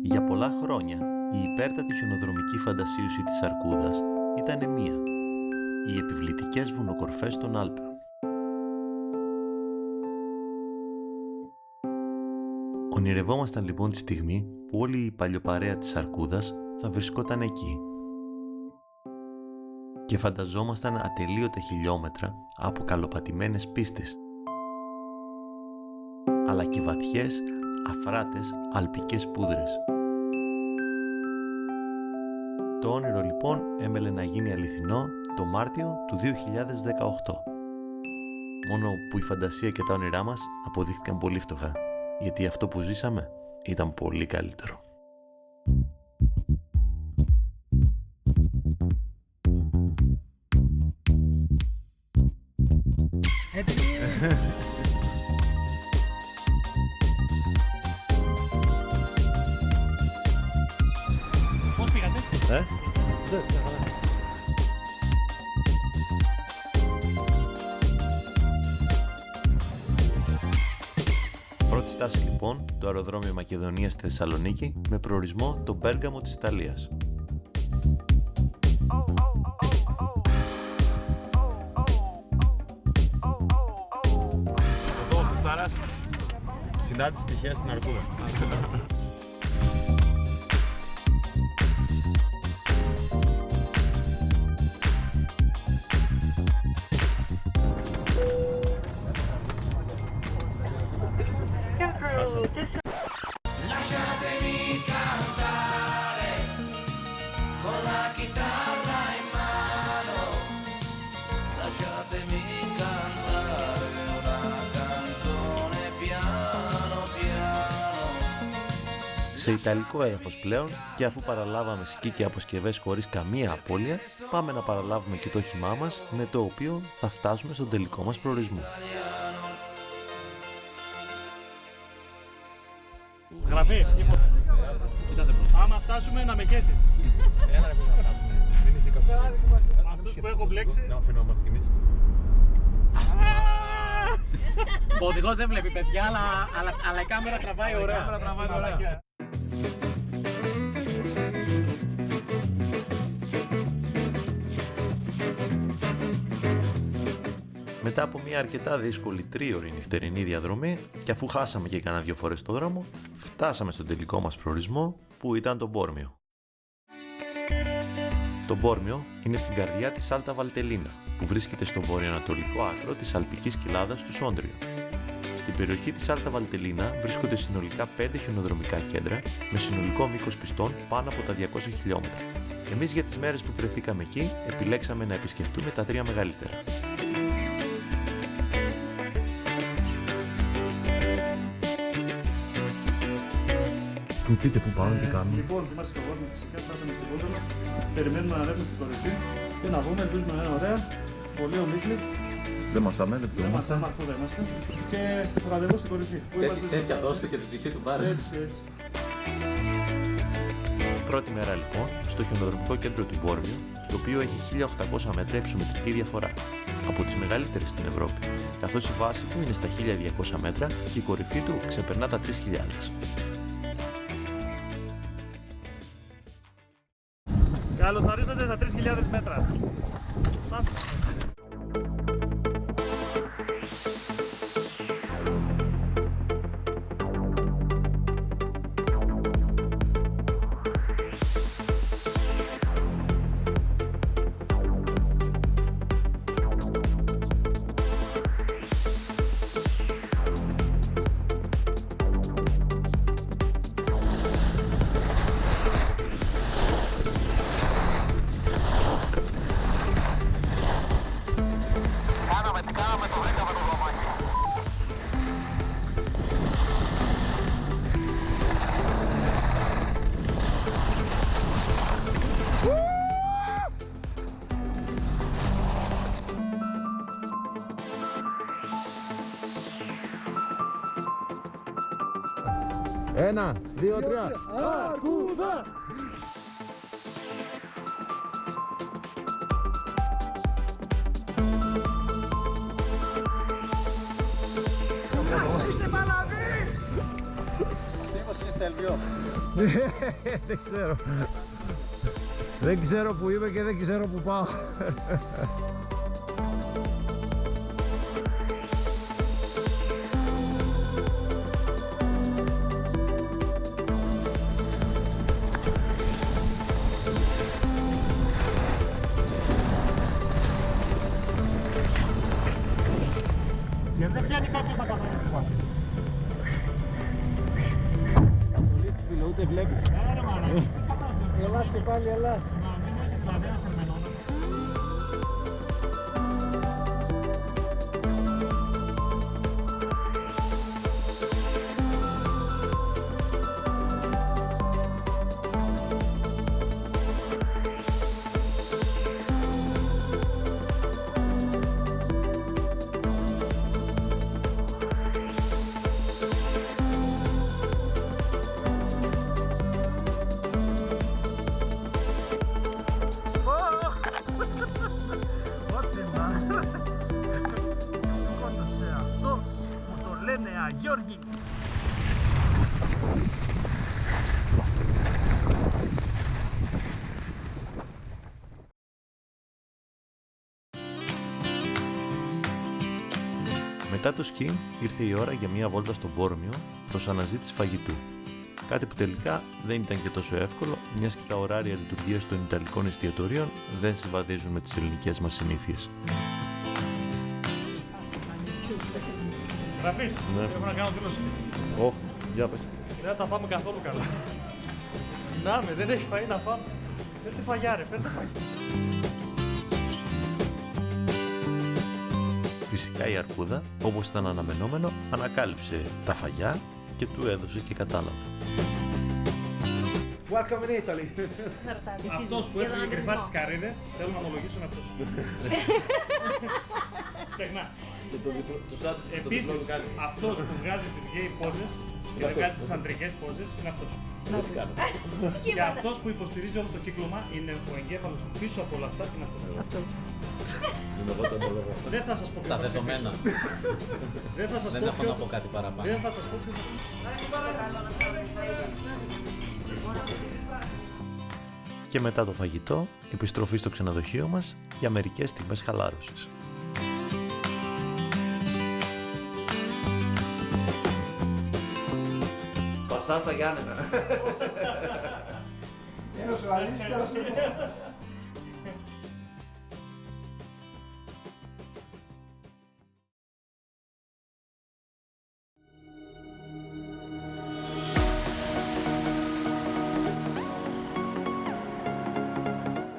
Για πολλά χρόνια, η υπέρτατη χιονοδρομική φαντασίωση της Αρκούδας ήταν μία: οι επιβλητικές βουνοκορφές των Άλπαιων. Ονειρευόμασταν λοιπόν τη στιγμή που όλη η παλιοπαρέα της Αρκούδας θα βρισκόταν εκεί. Και φανταζόμασταν ατελείωτα χιλιόμετρα από καλοπατημένες πίστες, αλλά και βαθιές, αφράτες αλπικές πούδρες. Το όνειρο λοιπόν έμελε να γίνει αληθινό το Μάρτιο του 2018. Μόνο που η φαντασία και τα όνειρά μας αποδείχθηκαν πολύ φτωχά, γιατί αυτό που ζήσαμε ήταν πολύ καλύτερο. Πώς πήγατε? Πρώτη στάση λοιπόν το αεροδρόμιο Μακεδονίας στη Θεσσαλονίκη με προορισμό το Πέργαμο της Ιταλίας. Εδώ ο Χριστάρας, συνάντηση τυχαία στην Αρκούδα. Lasciatemi cantare con la chitarra in mano, lasciatemi cantare una canzone piano piano. Σε ιταλικό έδαφος πλέον, και αφού παραλάβαμε σκι και αποσκευές χωρίς καμία απώλεια, πάμε να παραλάβουμε και το όχημά μας, με το οποίο θα φτάσουμε στον τελικό μας προορισμό. Γραφή, τίποτα. Κοίταζε μπροστά. Άμα φτάσουμε να με χέσεις. Έλα ρε που να φτάσουμε. Δεν είσαι καφέ. Αυτούς που έχω μπλέξει. Να αφήνω κι εμείς. Ο οδηγός δεν βλέπει παιδιά, αλλά η κάμερα τραβάει ωραία. Η κάμερα τραβάει ωραία. Μετά από μια αρκετά δύσκολη τρίωρη νυχτερινή διαδρομή, και αφού χάσαμε και κανένα 2 φορές το δρόμο, φτάσαμε στον τελικό μας προορισμό, που ήταν το Μπόρμιο. Το Μπόρμιο είναι στην καρδιά της Άλτα Βαλτελίνα, που βρίσκεται στο βορειοανατολικό άκρο της αλπικής κοιλάδας του Σόντριο. Στην περιοχή της Άλτα Βαλτελίνα βρίσκονται συνολικά 5 χιονοδρομικά κέντρα, με συνολικό μήκος πιστών πάνω από τα 200 χιλιόμετρα. Εμείς για τις μέρες που βρεθήκαμε εκεί, επιλέξαμε να επισκεφτούμε τα 3 μεγαλύτερα. Μου πείτε πού πάμε, τι κάνουμε. Λοιπόν, είμαστε στο Βόρειο φυσικά, φτάσαμε στην Πότολο. Περιμένουμε να ανέβουμε στην κορυφή και να βγούμε, ελπίζουμε να είναι ωραία. Πολύ ομίχλη. Δεν μασάμε, δεν πτωμάστε. Αφού δεν είμαστε. Και ραντεβού στην κορυφή. Τέτοια δώστε και το ψυχή του πάρε. Έτσι. Πρώτη μέρα λοιπόν στο χιονοδρομικό κέντρο του Μπόρμιο, το οποίο έχει 1800 μέτρα υψομετρική διαφορά, από τις μεγαλύτερες στην Ευρώπη, καθώς η βάση του είναι στα 1200 μέτρα και η κορυφή του ξεπερνά τα 3000. Καλωσορίζονται στα 3.000 μέτρα. Ένα, δύο, τρία. Αρκούδα! Είμαστε Σέλβιο. Δεν ξέρω. Δεν ξέρω που είμαι και δεν ξέρω που πάω. Δεν πιάνει κάποιος να καθαρίσει το πάθη. Φίλε, ούτε βλέπεις. Άρα μάνα. Ελάς και πάλι ελάς. Να μην έχεις δηλαδή ένα θερμενό. Γιώργη. Μετά το σκι ήρθε η ώρα για μια βόλτα στον Πόρμιο προς αναζήτηση φαγητού. Κάτι που τελικά δεν ήταν και τόσο εύκολο, μιας και τα ωράρια λειτουργίας των Ιταλικών εστιατορίων δεν συμβαδίζουν με τις ελληνικές μας συνήθειες. Ραφής, Ναι. έχω να κάνω δήλωση. Ωχ, για πες. Δεν θα πάμε καθόλου καλά. Να με, δεν έχει φαΐ να πάμε. Φέρτε φαγιά ρε, φέρτε φαγιά. Φυσικά η αρκούδα, όπως ήταν αναμενόμενο, ανακάλυψε τα φαγιά και του έδωσε και κατάλαβα. Welcome in Italy. Αυτός που έφυγε κρυφά τις καρύδες, θέλω να ομολογήσω με αυτός. Στεγνά. Επίσης, αυτός που βγάζει τις γκέι πόζες και δεν βγάζει τις αντρικές πόζες είναι αυτός. Και αυτός που υποστηρίζει όλο το κύκλωμα είναι ο εγκέφαλος πίσω από όλα αυτά είναι αυτός. Δεν θα σας πω Τα δεδομένα. Δεν θα σας Δεν πω έχω να πω κάτι παραπάνω. Δεν θα σας πω ποιο. Και μετά το φαγητό, επιστροφή στο ξενοδοχείο μας για μερικές στιγμές χαλάρωσης. Πασά στα Γιάννενα. Ένας ο Αλής και ένας εγώ.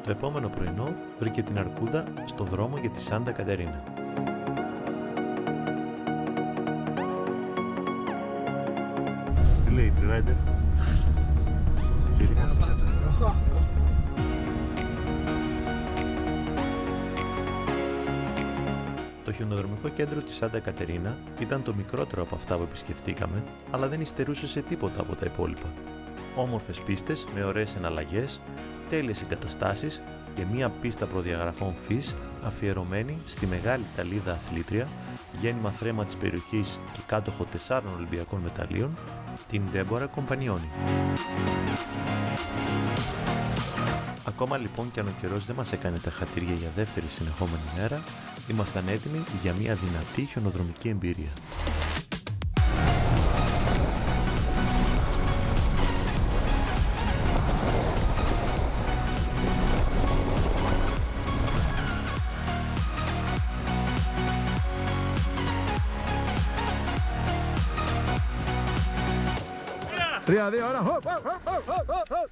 Το επόμενο πρωινό βρήκε την αρκούδα στο δρόμο για τη Σάντα Κατερίνα. Τι λέει, Freerider? Το χιονοδρομικό κέντρο της Σάντα Κατερίνα ήταν το μικρότερο από αυτά που επισκεφτήκαμε, αλλά δεν υστερούσε σε τίποτα από τα υπόλοιπα. Όμορφες πίστες με ωραίες εναλλαγές, τέλειες εγκαταστάσεις και μία πίστα προδιαγραφών FIS αφιερωμένη στη μεγάλη Ιταλίδα αθλήτρια, γέννημα θρέμα της περιοχής και κάτοχο 4 Ολυμπιακών μεταλλίων, την Ντέμπορα Κομπανιόνι. Ακόμα λοιπόν κι αν ο καιρός δεν μας έκανε τα χατήρια για δεύτερη συνεχόμενη μέρα, ήμασταν έτοιμοι για μια δυνατή χιονοδρομική εμπειρία. Τρία, δύο, ένα, hop, hop, hop, hop, hop, hop.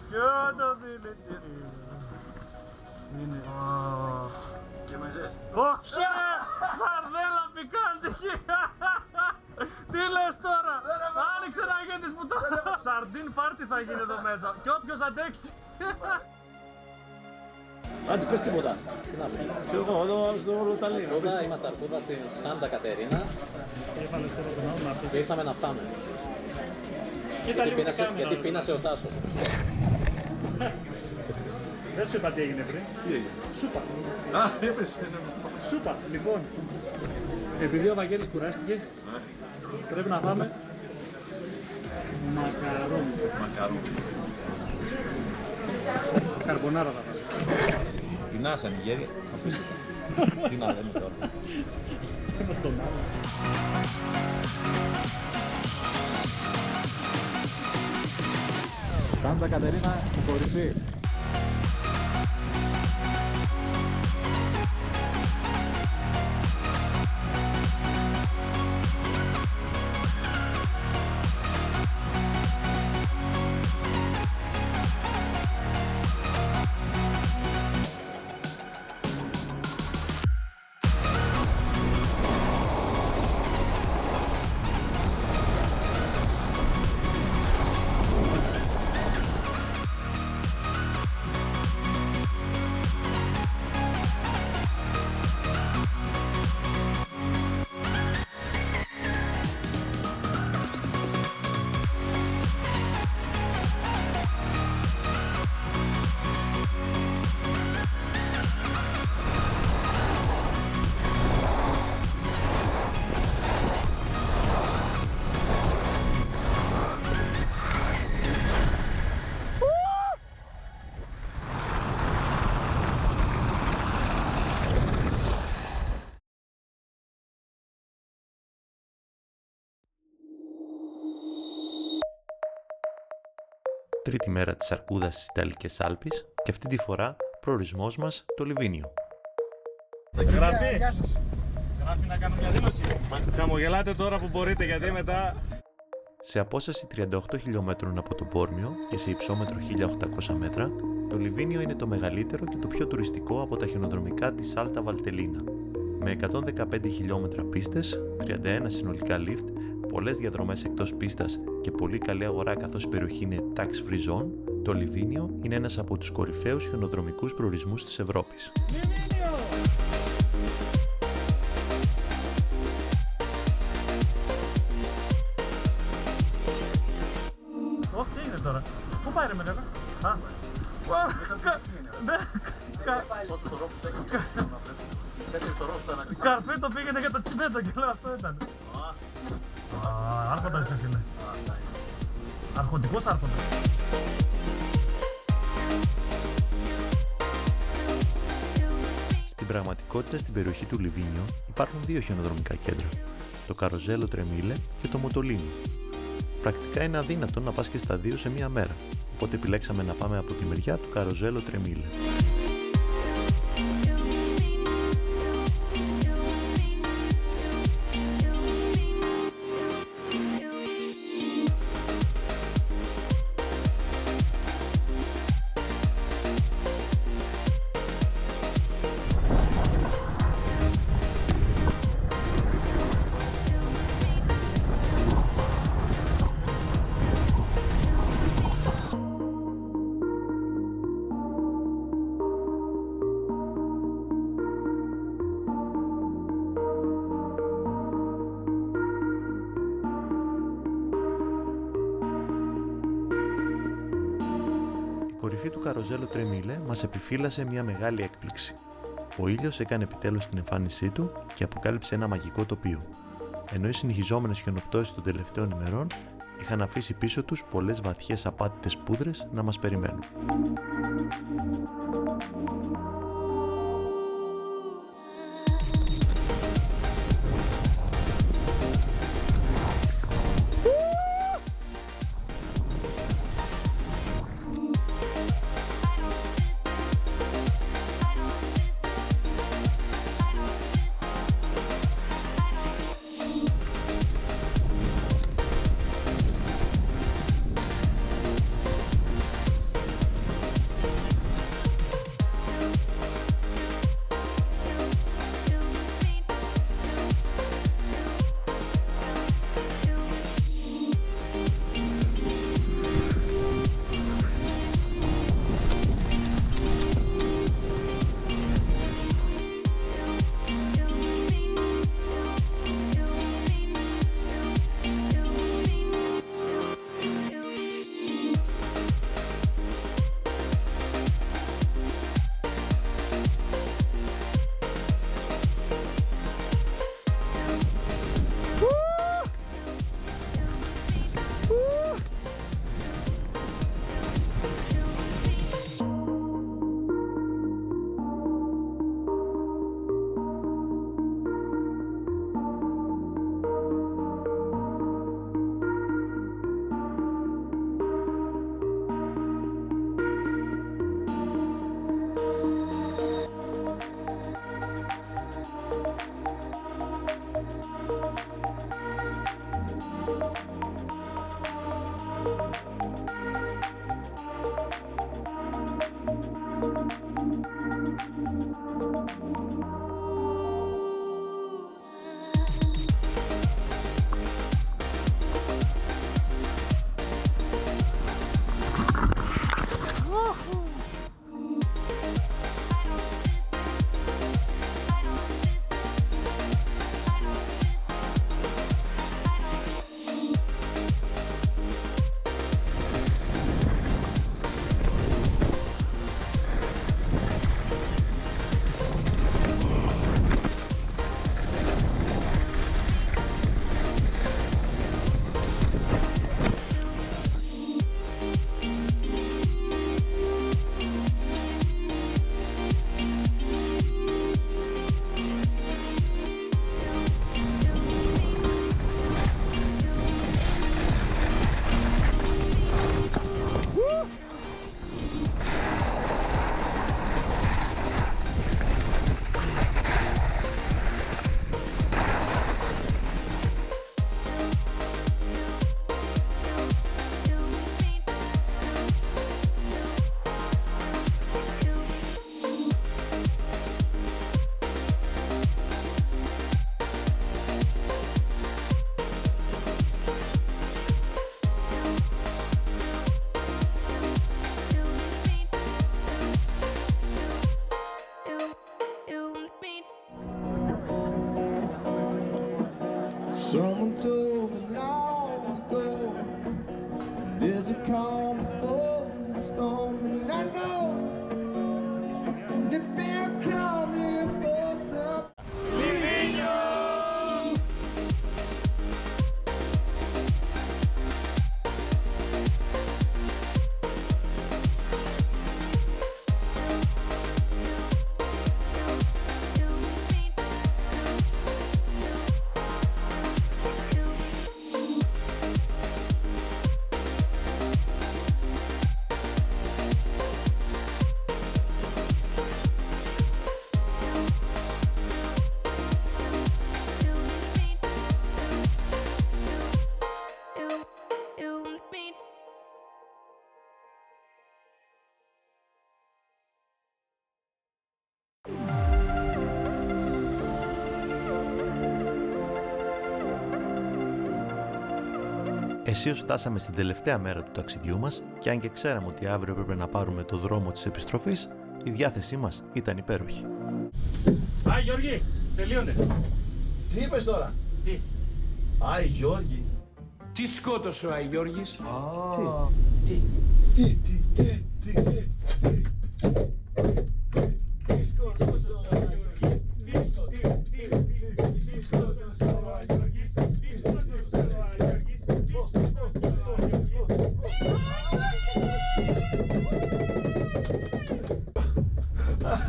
Ποιο το δηλητήριο είναι. Και μαζές. Όχι! Σαρδέλα πικάντικη! Τι λες τώρα! Άνοιξε να γίνεις που το... Σαρντίν πάρτι θα γίνει εδώ μέσα. Και όποιος αντέξει. Άντε, πες τίποτα. Τι να πω. Ξέρω εγώ, εδώ στο Ταλίνο. Αρκούδα, είμαστε Αρκούδα στην Σάντα Κατερίνα Έβαλε τώρα τον άλλο να πει. και ήρθαμε να φτάμε. Κοίτα λίγο την Γιατί κάμερα. πείνασε ο Τάσος. Δεν σου είπα τι έγινε πριν. Τι έγινε. Σούπα. Α, έπεσε. Σούπα. Λοιπόν, επειδή ο Βαγγέλης κουράστηκε, πρέπει να φάμε μακαρόν. Μακαρό. Καρμπονάρα θα φάμε. Πεινάσανε οι γέροι. Τι να λέμε τώρα. Είμαι στον άλλο. Σάντα Κατερίνα, στην κορυφή. Τρίτη μέρα της Αρκούδας στις Ιταλικές Άλπεις και αυτή τη φορά προορισμός μας το Λιβίνιο. Γράφει. Γράφει να κάνω μια δήλωση. Χαμογελάτε τώρα που μπορείτε γιατί μετά... Σε απόσταση 38 χιλιόμετρων από το Πόρμιο και σε υψόμετρο 1800 μέτρα, το Λιβίνιο είναι το μεγαλύτερο και το πιο τουριστικό από τα χιονοδρομικά της Alta Valtellina. Με 115 χιλιόμετρα πίστες, 31 συνολικά lift, πολλές διαδρομές εκτός πίστας και πολύ καλή αγορά καθώς η περιοχή είναι tax-free zone, το Λιβίνιο είναι ένας από τους κορυφαίους χιονοδρομικούς προορισμούς της Ευρώπης. Ωχ, τι είναι τώρα. Πού πάει ρε μετά. Α, Καρφέτο πήγαινε για το τσιμέντο και λέω αυτό ήταν. Άρχοντας είσαι φίλε. Αρχοντικός άρχοντας. Στην πραγματικότητα στην περιοχή του Λιβίνιο υπάρχουν δύο χιονοδρομικά κέντρα, το Καροζέλο Τρεμίλε και το Μοτολίνο. Πρακτικά είναι αδύνατο να πας και στα δύο σε μία μέρα, οπότε επιλέξαμε να πάμε από τη μεριά του Καροζέλο Τρεμίλε. Η κορυφή του Καροζέλο Τρεμίλε μας επιφύλασε μια μεγάλη έκπληξη. Ο ήλιος έκανε επιτέλους την εμφάνισή του και αποκάλυψε ένα μαγικό τοπίο. Ενώ οι συνεχιζόμενες χιονοπτώσεις των τελευταίων ημερών είχαν αφήσει πίσω τους πολλές βαθιές απάτητες πούδρες να μας περιμένουν. Someone told me long ago, there's a calm before the storm, and I know they've been coming for some. Αισίως φτάσαμε στην τελευταία μέρα του ταξιδιού μας και αν και ξέραμε ότι αύριο έπρεπε να πάρουμε το δρόμο της επιστροφής, η διάθεσή μας ήταν υπέροχη. Γιώργη, τελείωνε. Τι είπες τώρα? Τι? Άι Γιώργη. Τι σκότωσε ο Άι Γιώργης?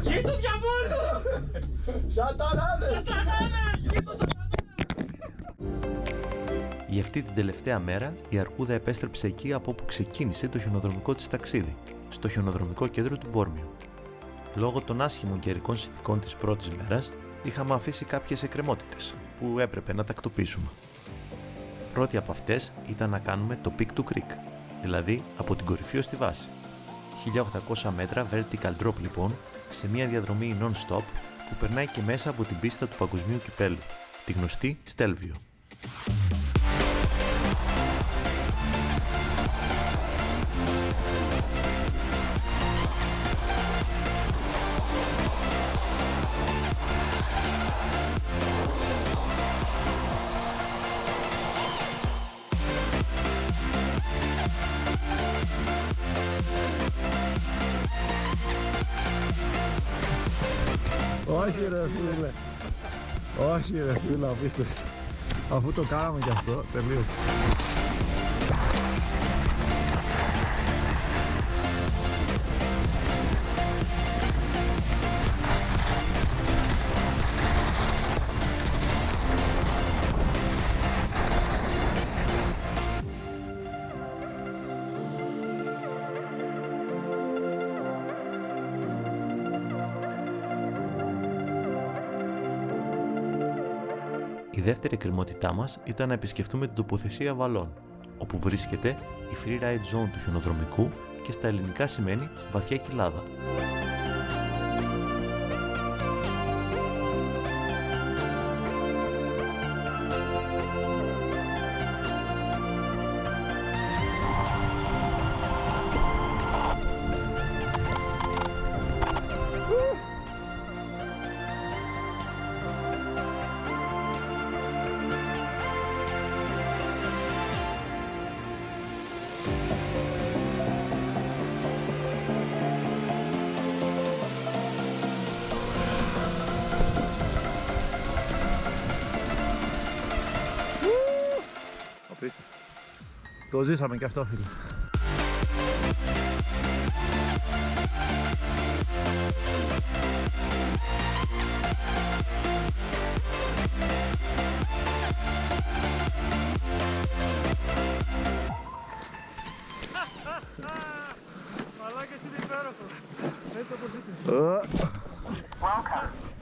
Γη του διαβόλου! Σατανάδες! Για αυτή την τελευταία μέρα η Αρκούδα επέστρεψε εκεί από όπου ξεκίνησε το χιονοδρομικό της ταξίδι, στο χιονοδρομικό κέντρο του Μπόρμιου. Λόγω των άσχημων καιρικών συνθηκών της πρώτης μέρας, είχαμε αφήσει κάποιες εκκρεμότητες που έπρεπε να τακτοποιήσουμε. Πρώτη από αυτές ήταν να κάνουμε το Peak to Creek, δηλαδή από την κορυφή ως τη βάση. 1800 μέτρα vertical drop λοιπόν, σε μια διαδρομή non-stop που περνάει και μέσα από την πίστα του παγκοσμίου κυπέλου, τη γνωστή Stelvio. Όχι ρε φίλε. Όχι ρε φίλε, απίστευτο. Αφού το κάναμε κι αυτό, τελείωσε. Η δεύτερη εκκρεμότητά μας ήταν να επισκεφτούμε την τοποθεσία Βαλών, όπου βρίσκεται η free ride zone του χιονοδρομικού και στα ελληνικά σημαίνει βαθιά κοιλάδα. Το ζήσαμε και αυτό φίλε. Μαλάκες είναι υπέροχος. Έτσι όπως είσαι.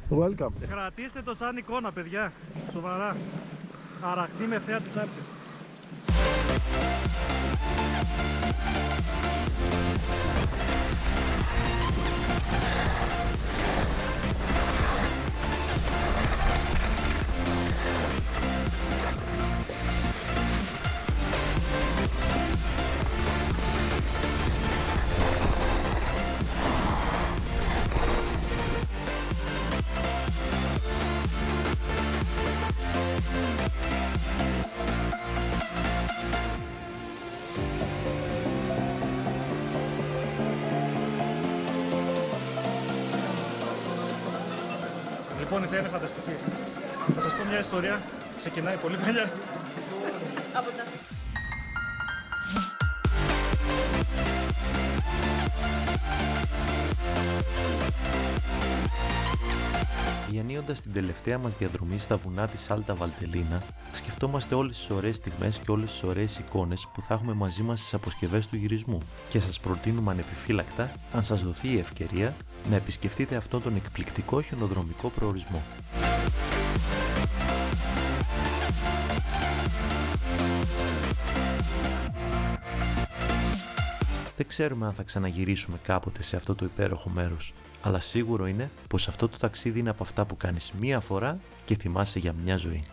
Welcome. Κρατήστε το σαν εικόνα παιδιά. Σοβαρά. Αραχτή με θέα της Άλπης. Λοιπόν, η είναι φανταστική. Θα σας πω μια ιστορία, ξεκινάει πολύ παλιά. Από τα... Διανύοντας την τελευταία μας διαδρομή στα βουνά της Alta Valtellina, σκεφτόμαστε όλες τις ωραίες στιγμές και όλες τις ωραίες εικόνες που θα έχουμε μαζί μας στις αποσκευές του γυρισμού και σας προτείνουμε ανεπιφύλακτα, αν σας δοθεί η ευκαιρία, να επισκεφτείτε αυτόν τον εκπληκτικό χιονοδρομικό προορισμό. Δεν ξέρουμε αν θα ξαναγυρίσουμε κάποτε σε αυτό το υπέροχο μέρος, αλλά σίγουρο είναι πως αυτό το ταξίδι είναι από αυτά που κάνεις μία φορά και θυμάσαι για μια ζωή.